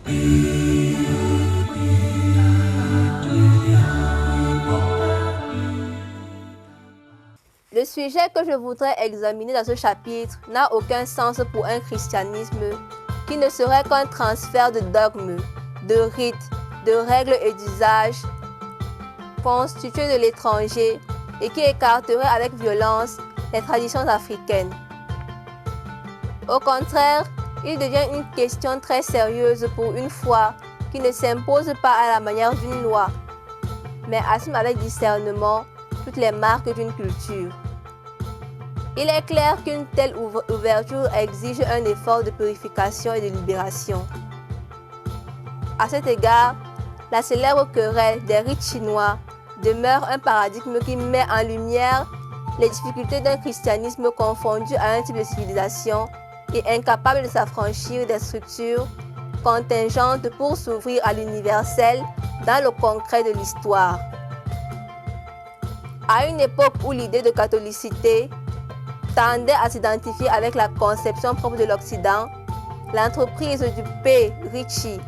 Le sujet que je voudrais examiner dans ce chapitre n'a aucun sens pour un christianisme qui ne serait qu'un transfert de dogmes, de rites, de règles et d'usages constitués de l'étranger et qui écarterait avec violence les traditions africaines. Au contraire, il devient une question très sérieuse pour une foi qui ne s'impose pas à la manière d'une loi, mais assume avec discernement toutes les marques d'une culture. Il est clair qu'une telle ouverture exige un effort de purification et de libération. À cet égard, la célèbre querelle des rites chinois demeure un paradigme qui met en lumière les difficultés d'un christianisme confondu à un type de civilisation et incapable de s'affranchir des structures contingentes pour s'ouvrir à l'universel dans le concret de l'histoire. À une époque où l'idée de catholicité tendait à s'identifier avec la conception propre de l'Occident, l'entreprise du P. Ricci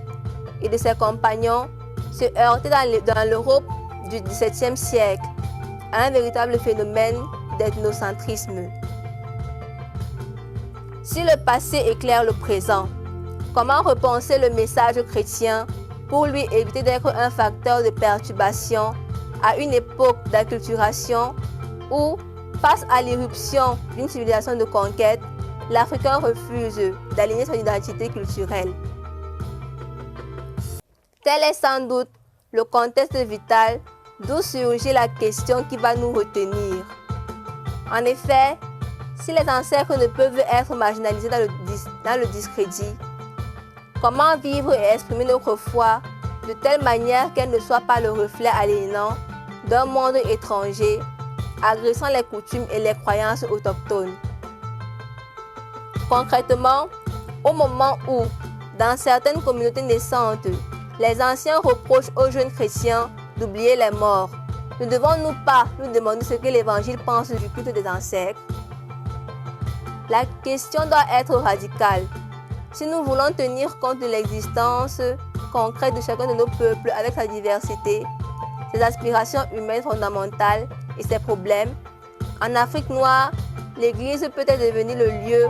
et de ses compagnons se heurtait dans l'Europe du XVIIe siècle à un véritable phénomène d'ethnocentrisme. Si le passé éclaire le présent, comment repenser le message chrétien pour lui éviter d'être un facteur de perturbation à une époque d'acculturation où, face à l'irruption d'une civilisation de conquête, l'Africain refuse d'aligner son identité culturelle? Tel est sans doute le contexte vital d'où surgit la question qui va nous retenir. En effet, si les ancêtres ne peuvent être marginalisés dans le discrédit, comment vivre et exprimer notre foi de telle manière qu'elle ne soit pas le reflet aliénant d'un monde étranger, agressant les coutumes et les croyances autochtones? Concrètement, au moment où, dans certaines communautés naissantes, les anciens reprochent aux jeunes chrétiens d'oublier les morts, ne devons-nous pas nous demander ce que l'Évangile pense du culte des ancêtres? La question doit être radicale. Si nous voulons tenir compte de l'existence concrète de chacun de nos peuples avec sa diversité, ses aspirations humaines fondamentales et ses problèmes, en Afrique noire, l'Église peut être devenue le lieu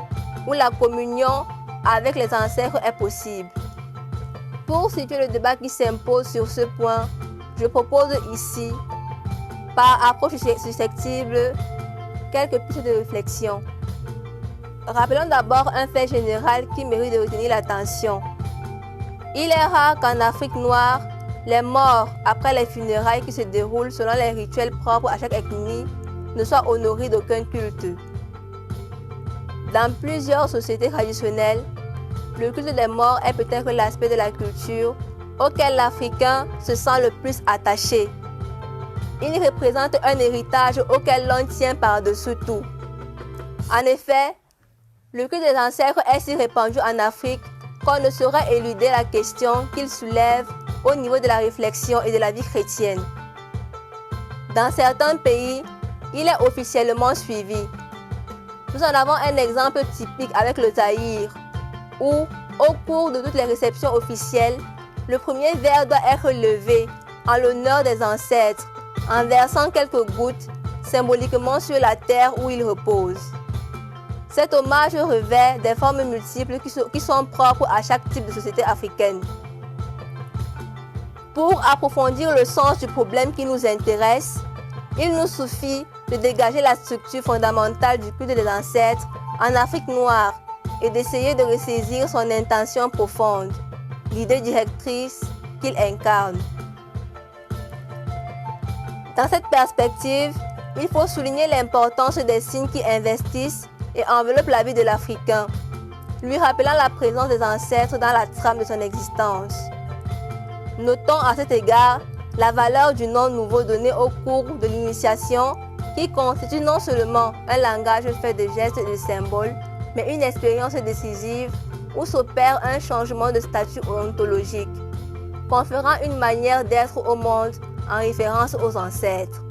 où la communion avec les ancêtres est possible. Pour situer le débat qui s'impose sur ce point, je propose ici, par approche susceptible, quelques pistes de réflexion. Rappelons d'abord un fait général qui mérite de retenir l'attention. Il est rare qu'en Afrique noire, les morts après les funérailles qui se déroulent selon les rituels propres à chaque ethnie ne soient honorés d'aucun culte. Dans plusieurs sociétés traditionnelles, le culte des morts est peut-être l'aspect de la culture auquel l'Africain se sent le plus attaché. Il représente un héritage auquel l'on tient par-dessus tout. En effet, le culte des ancêtres est si répandu en Afrique qu'on ne saurait éluder la question qu'il soulève au niveau de la réflexion et de la vie chrétienne. Dans certains pays, il est officiellement suivi. Nous en avons un exemple typique avec le Zaïre, où, au cours de toutes les réceptions officielles, le premier verre doit être levé en l'honneur des ancêtres, en versant quelques gouttes symboliquement sur la terre où ils reposent. Cet hommage revêt des formes multiples qui sont propres à chaque type de société africaine. Pour approfondir le sens du problème qui nous intéresse, il nous suffit de dégager la structure fondamentale du culte des ancêtres en Afrique noire et d'essayer de ressaisir son intention profonde, l'idée directrice qu'il incarne. Dans cette perspective, il faut souligner l'importance des signes qui investissent et enveloppent la vie de l'Africain, lui rappelant la présence des ancêtres dans la trame de son existence. Notons à cet égard la valeur du nom nouveau donné au cours de l'initiation qui constitue non seulement un langage fait de gestes et de symboles, mais une expérience décisive où s'opère un changement de statut ontologique, conférant une manière d'être au monde en référence aux ancêtres.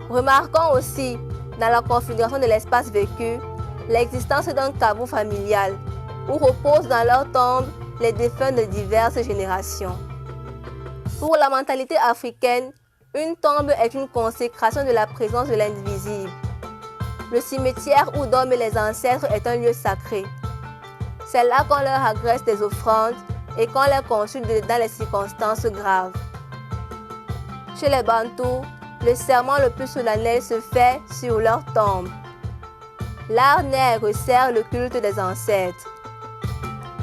Remarquons aussi, dans la configuration de l'espace vécu, l'existence d'un caveau familial, où reposent dans leur tombe les défunts de diverses générations. Pour la mentalité africaine, une tombe est une consécration de la présence de l'invisible. Le cimetière où dorment les ancêtres est un lieu sacré. C'est là qu'on leur agresse des offrandes et qu'on les consulte dans les circonstances graves. Chez les Bantous, le serment le plus solennel se fait sur leur tombe. L'art nègre sert le culte des ancêtres.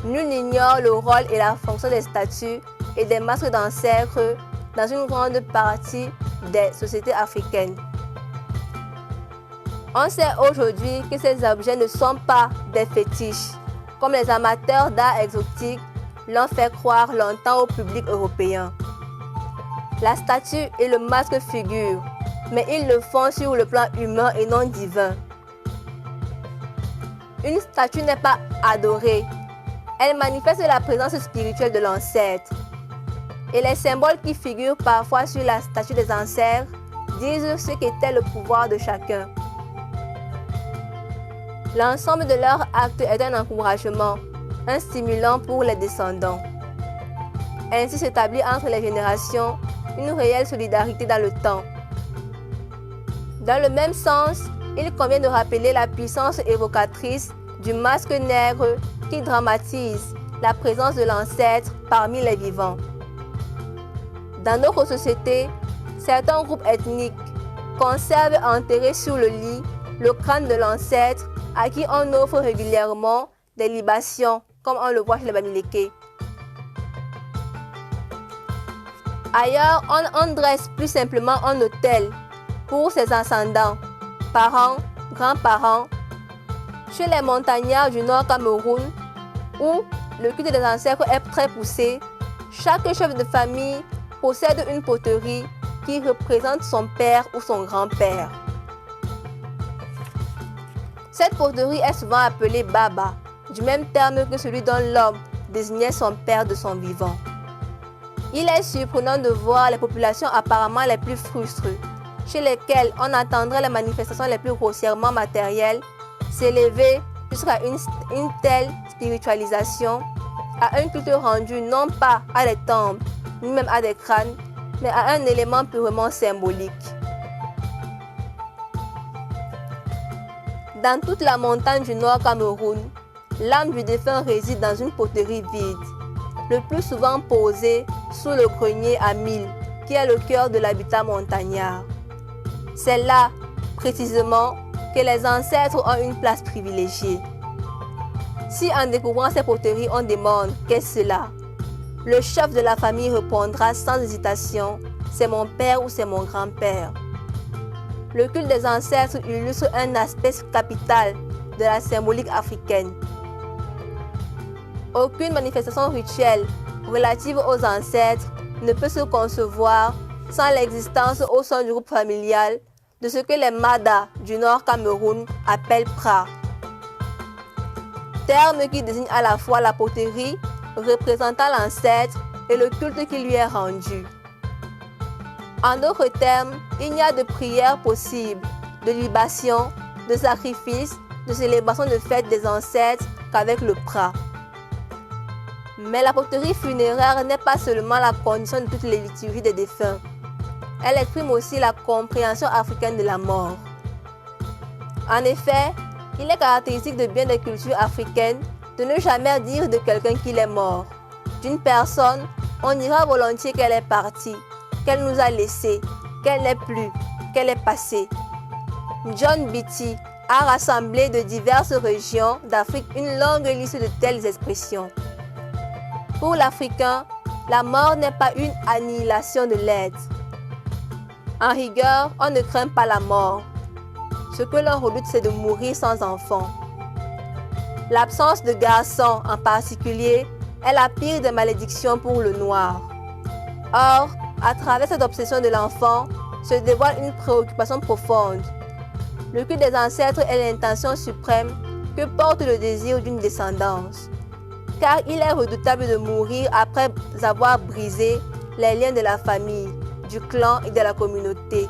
Nul n'ignore le rôle et la fonction des statues et des masques d'ancêtres dans une grande partie des sociétés africaines. On sait aujourd'hui que ces objets ne sont pas des fétiches, comme les amateurs d'art exotique l'ont fait croire longtemps au public européen. La statue et le masque figurent, mais ils le font sur le plan humain et non divin. Une statue n'est pas adorée, elle manifeste la présence spirituelle de l'ancêtre. Et les symboles qui figurent parfois sur la statue des ancêtres disent ce qu'était le pouvoir de chacun. L'ensemble de leurs actes est un encouragement, un stimulant pour les descendants. Ainsi s'établit entre les générations une réelle solidarité dans le temps. Dans le même sens, il convient de rappeler la puissance évocatrice du masque nègre qui dramatise la présence de l'ancêtre parmi les vivants. Dans notre société, certains groupes ethniques conservent enterré sur le lit le crâne de l'ancêtre à qui on offre régulièrement des libations, comme on le voit chez les Bamileke. Ailleurs, on dresse plus simplement un autel pour ses ascendants, parents, grands-parents. Chez les montagnards du Nord Cameroun, où le culte des ancêtres est très poussé, chaque chef de famille possède une poterie qui représente son père ou son grand-père. Cette poterie est souvent appelée Baba, du même terme que celui dont l'homme désignait son père de son vivant. Il est surprenant de voir les populations apparemment les plus frustres, chez lesquelles on attendrait les manifestations les plus grossièrement matérielles, s'élever jusqu'à une telle spiritualisation, à un culte rendu non pas à des tombes, ni même à des crânes, mais à un élément purement symbolique. Dans toute la montagne du Nord Cameroun, l'âme du défunt réside dans une poterie vide, le plus souvent posée sous le grenier à mille, qui est le cœur de l'habitat montagnard. C'est là, précisément, que les ancêtres ont une place privilégiée. Si en découvrant ces poteries on demande « qu'est-ce cela ?», le chef de la famille répondra sans hésitation « c'est mon père ou c'est mon grand-père ». Le culte des ancêtres illustre un aspect capital de la symbolique africaine. Aucune manifestation rituelle relative aux ancêtres ne peut se concevoir sans l'existence au sein du groupe familial de ce que les Mada du Nord Cameroun appellent Pra. Terme qui désigne à la fois la poterie représentant l'ancêtre et le culte qui lui est rendu. En d'autres termes, il n'y a de prière possible, de libation, de sacrifice, de célébration de fête des ancêtres qu'avec le Pra. Mais la poterie funéraire n'est pas seulement la condition de toutes les liturgies des défunts. Elle exprime aussi la compréhension africaine de la mort. En effet, il est caractéristique de bien des cultures africaines de ne jamais dire de quelqu'un qu'il est mort. D'une personne, on dira volontiers qu'elle est partie, qu'elle nous a laissés, qu'elle n'est plus, qu'elle est passée. John Beatty a rassemblé de diverses régions d'Afrique une longue liste de telles expressions. Pour l'Africain, la mort n'est pas une annihilation de l'être. En rigueur, on ne craint pas la mort. Ce que l'on redoute, c'est de mourir sans enfant. L'absence de garçon, en particulier, est la pire des malédictions pour le noir. Or, à travers cette obsession de l'enfant, se dévoile une préoccupation profonde. Le culte des ancêtres est l'intention suprême que porte le désir d'une descendance. Car il est redoutable de mourir après avoir brisé les liens de la famille, du clan et de la communauté.